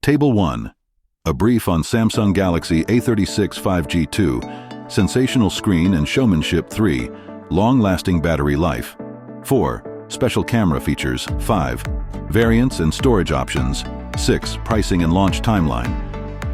Table 1. A brief on Samsung Galaxy A36 5G 2, sensational screen and showmanship 3, long-lasting battery life 4, special camera features 5, variants and storage options 6, pricing and launch timeline.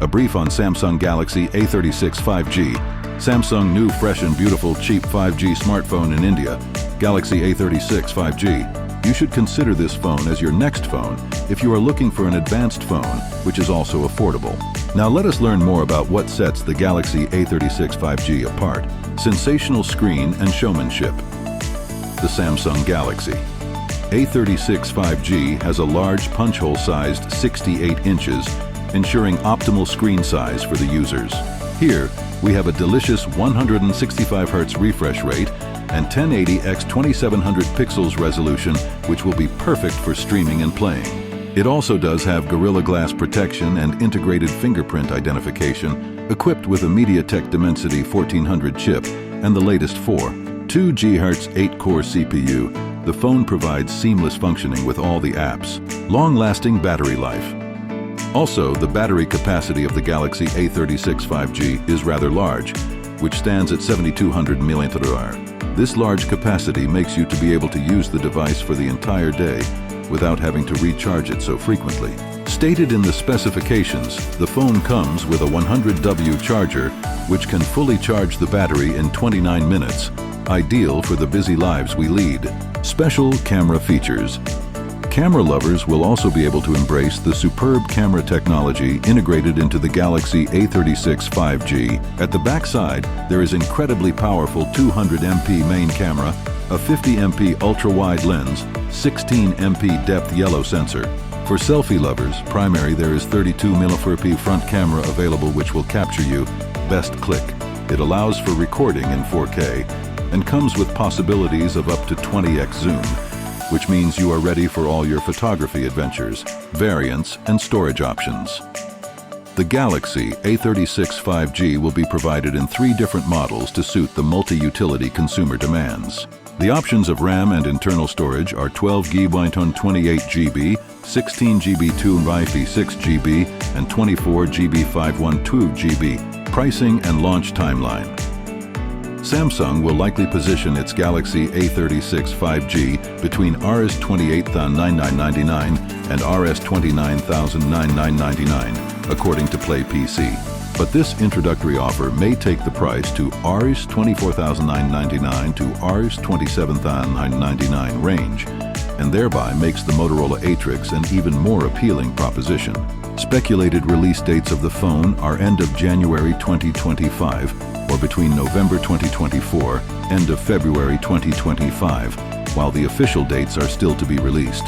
A brief on Samsung Galaxy A36 5G, Samsung new fresh and beautiful cheap 5G smartphone in India, Galaxy A36 5G. You should consider this phone as your next phone if you are looking for an advanced phone, which is also affordable. Now let us learn more about what sets the Galaxy A36 5G apart. Sensational screen and showmanship. The Samsung Galaxy A36 5G has a large punch-hole-sized 68 inches, ensuring optimal screen size for the users. Here, we have a delicious 165 Hz refresh rate and 1080 x 2700 pixels resolution, which will be perfect for streaming and playing. It also does have Gorilla Glass protection and integrated fingerprint identification, equipped with a MediaTek Dimensity 1400 chip and the latest 2 GHz 8-core CPU. The phone provides seamless functioning with all the apps. Long-lasting battery life. Also, the battery capacity of the Galaxy A36 5G is rather large, which stands at 7200 mAh. This large capacity makes you to be able to use the device for the entire day without having to recharge it so frequently. Stated in the specifications, the phone comes with a 100W charger, which can fully charge the battery in 29 minutes, ideal for the busy lives we lead. Special camera features. Camera lovers will also be able to embrace the superb camera technology integrated into the Galaxy A36 5G. At the back side, there is incredibly powerful 200MP main camera, a 50MP ultra-wide lens, 16MP depth yellow sensor. For selfie lovers, primary there is 32MP front camera available which will capture you best click. It allows for recording in 4K and comes with possibilities of up to 20x zoom, which means you are ready for all your photography adventures, variants, and storage options. The Galaxy A36 5G will be provided in 3 different models to suit the multi-utility consumer demands. The options of RAM and internal storage are 12GB on 28GB, 16GB 2 Wi-Fi 6GB, and 24GB 512GB. Pricing and launch timeline. Samsung will likely position its Galaxy A36 5G between Rs 28,999 and Rs 29,999, according to Play PC. But this introductory offer may take the price to Rs 24,999 to Rs 27,999 range, and thereby makes the Motorola Atrix an even more appealing proposition. Speculated release dates of the phone are end of January 2025 or between November 2024, end of February 2025, while the official dates are still to be released.